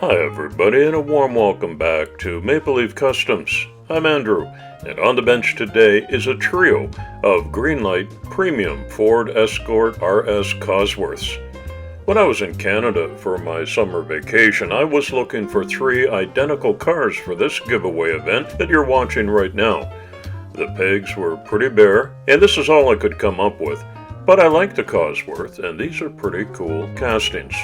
Hi everybody, and a warm welcome back to Maple Leaf Customs. I'm Andrew, and on the bench today is a trio of Greenlight Premium Ford Escort RS Cosworths. When I was in Canada for my summer vacation, I was looking for 3 identical cars for this giveaway event that you're watching right now. The pegs were pretty bare, and this is all I could come up with, but I like the Cosworth, and these are pretty cool castings.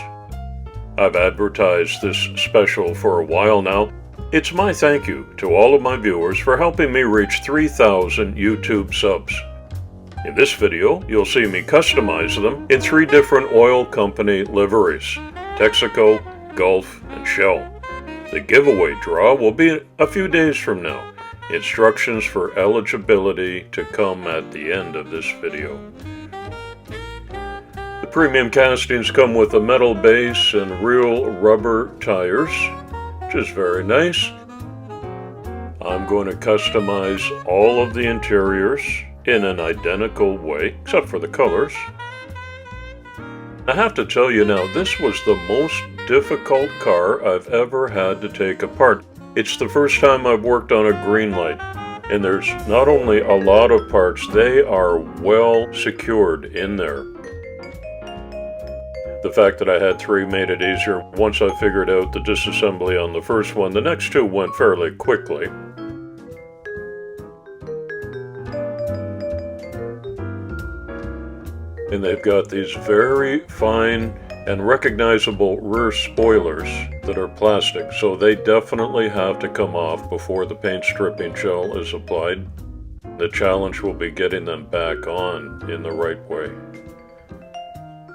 I've advertised this special for a while now. It's my thank you to all of my viewers for helping me reach 3,000 YouTube subs. In this video, you'll see me customize them in 3 different oil company liveries: Texaco, Gulf, and Shell. The giveaway draw will be a few days from now. Instructions for eligibility to come at the end of this video. The premium castings come with a metal base and real rubber tires, which is very nice. I'm going to customize all of the interiors in an identical way, except for the colors. I have to tell you now, this was the most difficult car I've ever had to take apart. It's the first time I've worked on a Greenlight, and there's not only a lot of parts, they are well secured in there. The fact that I had 3 made it easier. Once I figured out the disassembly on the first one, the next 2 went fairly quickly. And they've got these very fine and recognizable rear spoilers that are plastic, so they definitely have to come off before the paint stripping gel is applied. The challenge will be getting them back on in the right way.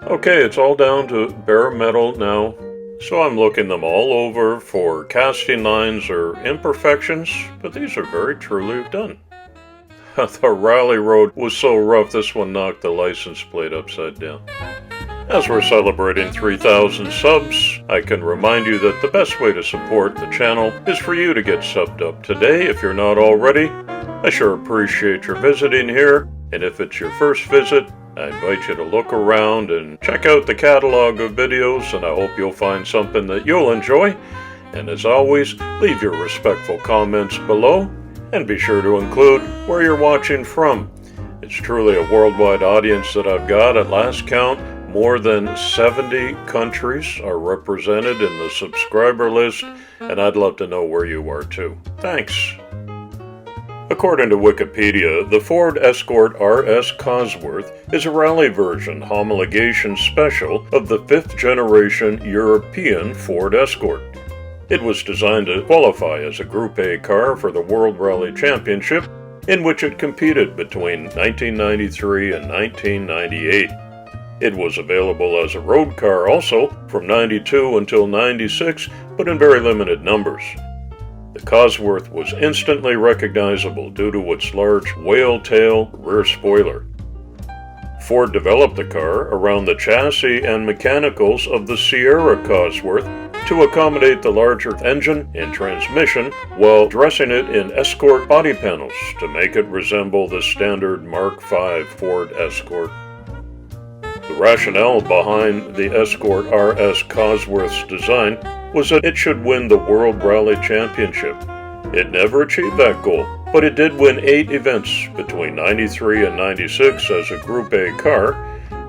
Okay, it's all down to bare metal now, so I'm looking them all over for casting lines or imperfections, but these are very truly done. The rally road was so rough, this one knocked the license plate upside down. As we're celebrating 3,000 subs, I can remind you that the best way to support the channel is for you to get subbed up today if you're not already. I sure appreciate your visiting here, and if it's your first visit, I invite you to look around and check out the catalog of videos, and I hope you'll find something that you'll enjoy. And as always, leave your respectful comments below, and be sure to include where you're watching from. It's truly a worldwide audience that I've got. At last count, more than 70 countries are represented in the subscriber list, and I'd love to know where you are too. Thanks. According to Wikipedia, the Ford Escort RS Cosworth is a rally version homologation special of the 5th generation European Ford Escort. It was designed to qualify as a Group A car for the World Rally Championship, in which it competed between 1993 and 1998. It was available as a road car also from 92 until 96, but in very limited numbers. The Cosworth was instantly recognizable due to its large whale tail rear spoiler. Ford developed the car around the chassis and mechanicals of the Sierra Cosworth to accommodate the larger engine and transmission, while dressing it in Escort body panels to make it resemble the standard Mark V Ford Escort. The rationale behind the Escort RS Cosworth's design was that it should win the World Rally Championship. It never achieved that goal, but it did win 8 events between 93 and 96 as a Group A car,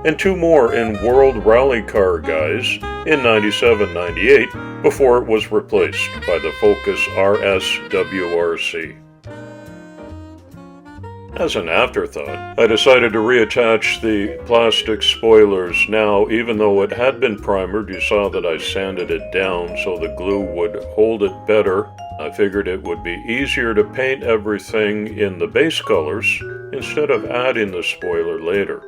and 2 more in World Rally Car Guys in 97-98 before it was replaced by the Focus RS WRC. As an afterthought, I decided to reattach the plastic spoilers now. Even though it had been primered, you saw that I sanded it down so the glue would hold it better. I figured it would be easier to paint everything in the base colors instead of adding the spoiler later.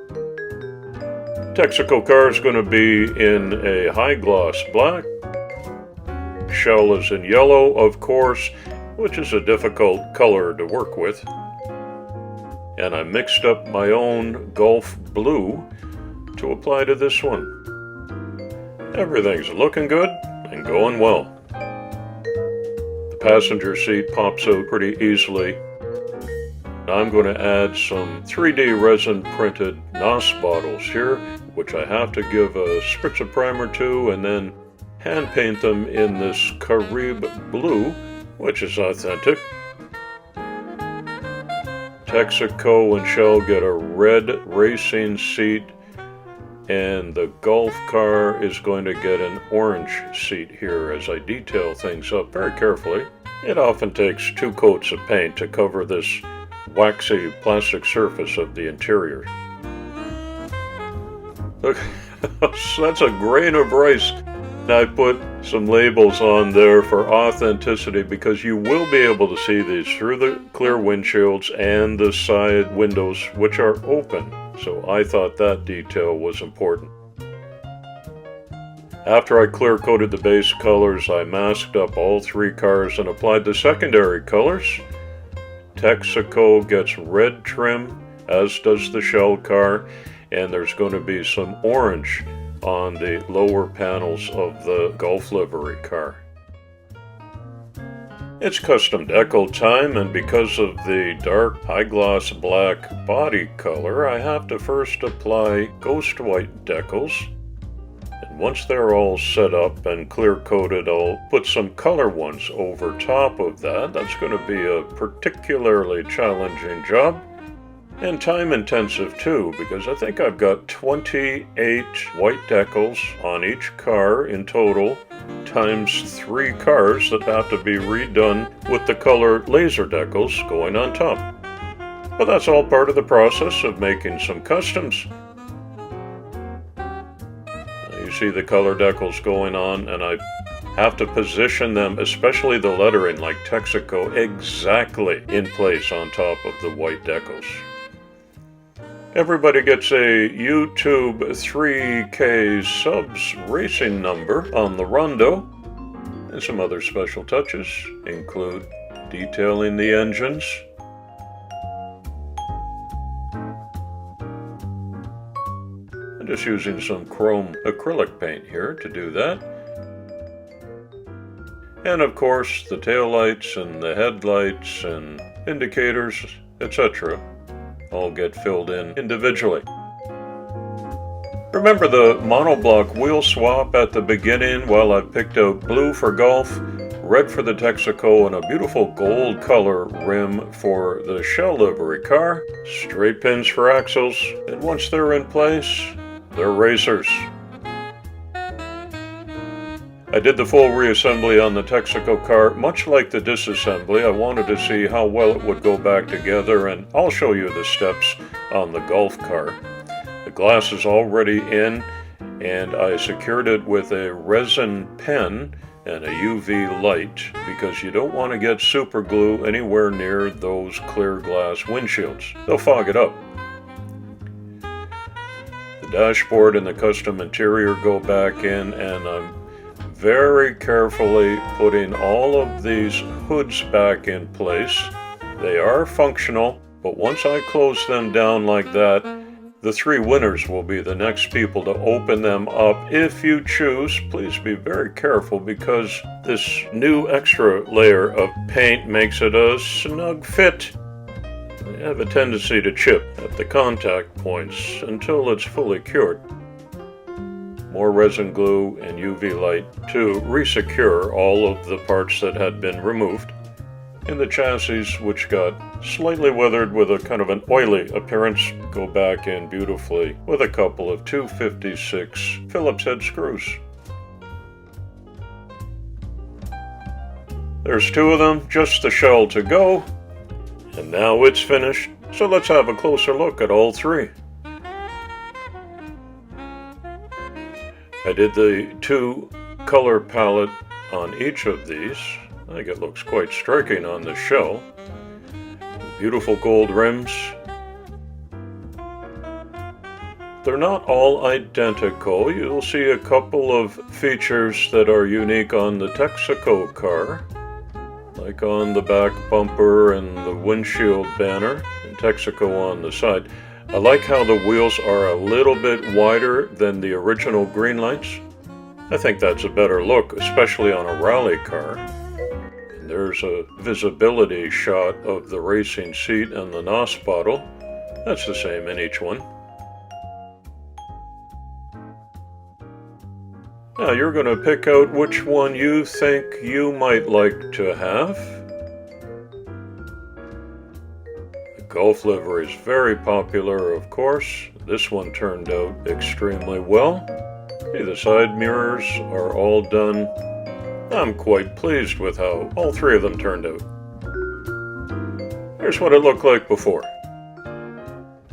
Texaco car is going to be in a high gloss black. Shell is in yellow, of course, which is a difficult color to work with. And I mixed up my own Gulf blue to apply to this one. Everything's looking good and going well. The passenger seat pops out pretty easily. I'm going to add some 3D resin printed NOS bottles here, which I have to give a spritz of primer to and then hand paint them in this Carib blue, which is authentic. Texaco and Shell get a red racing seat, and the Golf car is going to get an orange seat here as I detail things up very carefully. It often takes 2 coats of paint to cover this waxy plastic surface of the interior. Look, that's a grain of rice. I put some labels on there for authenticity because you will be able to see these through the clear windshields and the side windows, which are open. So I thought that detail was important. After I clear coated the base colors, I masked up all 3 cars and applied the secondary colors. Texaco gets red trim, as does the Shell car, and there's going to be some orange on the lower panels of the Golf livery car. It's custom decal time, and because of the dark high gloss black body color, I have to first apply ghost white decals. And once they're all set up and clear coated, I'll put some color ones over top of that. That's going to be a particularly challenging job. And time intensive too, because I think I've got 28 white decals on each car in total, times 3 cars that have to be redone with the color laser decals going on top. But that's all part of the process of making some customs. You see the color decals going on, and I have to position them, especially the lettering like Texaco, exactly in place on top of the white decals. Everybody gets a YouTube 3K subs racing number on the Rondo, and some other special touches include detailing the engines, I'm just using some chrome acrylic paint here to do that, and of course the taillights and the headlights and indicators, etc. all get filled in individually. Remember the monoblock wheel swap at the beginning? Well, I picked out blue for Golf, red for the Texaco, and a beautiful gold color rim for the Shell livery car, straight pins for axles, and once they're in place, they're racers. I did the full reassembly on the Texaco car. Much like the disassembly, I wanted to see how well it would go back together, and I'll show you the steps on the Golf car. The glass is already in, and I secured it with a resin pen and a UV light because you don't want to get super glue anywhere near those clear glass windshields. They'll fog it up. The dashboard and the custom interior go back in, and I'm very carefully putting all of these hoods back in place. They are functional, but once I close them down like that, the 3 winners will be the next people to open them up. If you choose, please be very careful because this new extra layer of paint makes it a snug fit. They have a tendency to chip at the contact points until it's fully cured. More resin glue and UV light to resecure all of the parts that had been removed. And the chassis, which got slightly weathered with a kind of an oily appearance, go back in beautifully with a couple of 256 Phillips head screws. There's 2 of them, just the shell to go, and now it's finished. So let's have a closer look at all 3. I did the 2 color palette on each of these. I think it looks quite striking on the shell. Beautiful gold rims. They're not all identical. You'll see a couple of features that are unique on the Texaco car, like on the back bumper and the windshield banner, and Texaco on the side. I like how the wheels are a little bit wider than the original Greenlights. I think that's a better look, especially on a rally car. And there's a visibility shot of the racing seat and the NOS bottle. That's the same in each one. Now you're going to pick out which one you think you might like to have. The Golf livery is very popular, of course. This one turned out extremely well. See, the side mirrors are all done. I'm quite pleased with how all three of them turned out. Here's what it looked like before.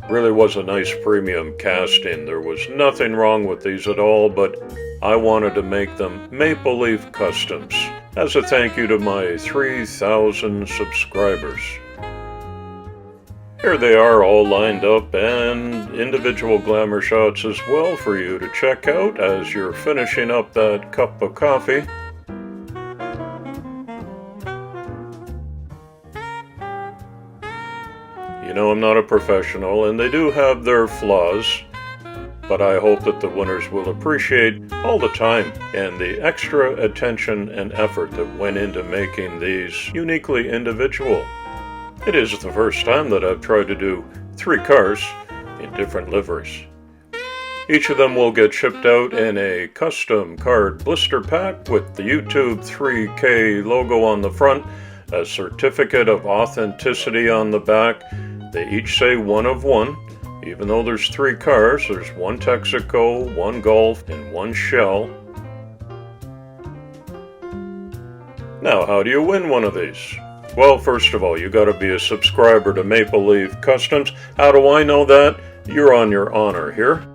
Really was a nice premium casting. There was nothing wrong with these at all, but I wanted to make them Maple Leaf Customs as a thank you to my 3,000 subscribers. Here they are all lined up, and individual glamour shots as well for you to check out as you're finishing up that cup of coffee. You know, I'm not a professional, and they do have their flaws, but I hope that the winners will appreciate all the time and the extra attention and effort that went into making these uniquely individual. It is the first time that I've tried to do 3 cars in different liveries. Each of them will get shipped out in a custom card blister pack with the YouTube 3K logo on the front, a certificate of authenticity on the back. They each say one of one. Even though there's 3 cars, there's 1 Texaco, 1 Golf, and 1 Shell. Now, how do you win one of these? Well, first of all, you got to be a subscriber to Maple Leaf Customs. How do I know that? You're on your honor here.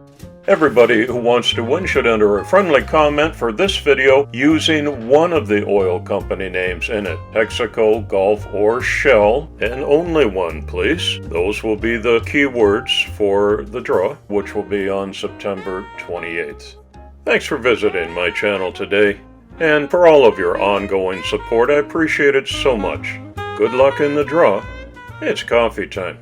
Everybody who wants to win should enter a friendly comment for this video using one of the oil company names in it. Texaco, Golf, or Shell, and only one, please. Those will be the keywords for the draw, which will be on September 28th. Thanks for visiting my channel today, and for all of your ongoing support. I appreciate it so much. Good luck in the draw. It's coffee time.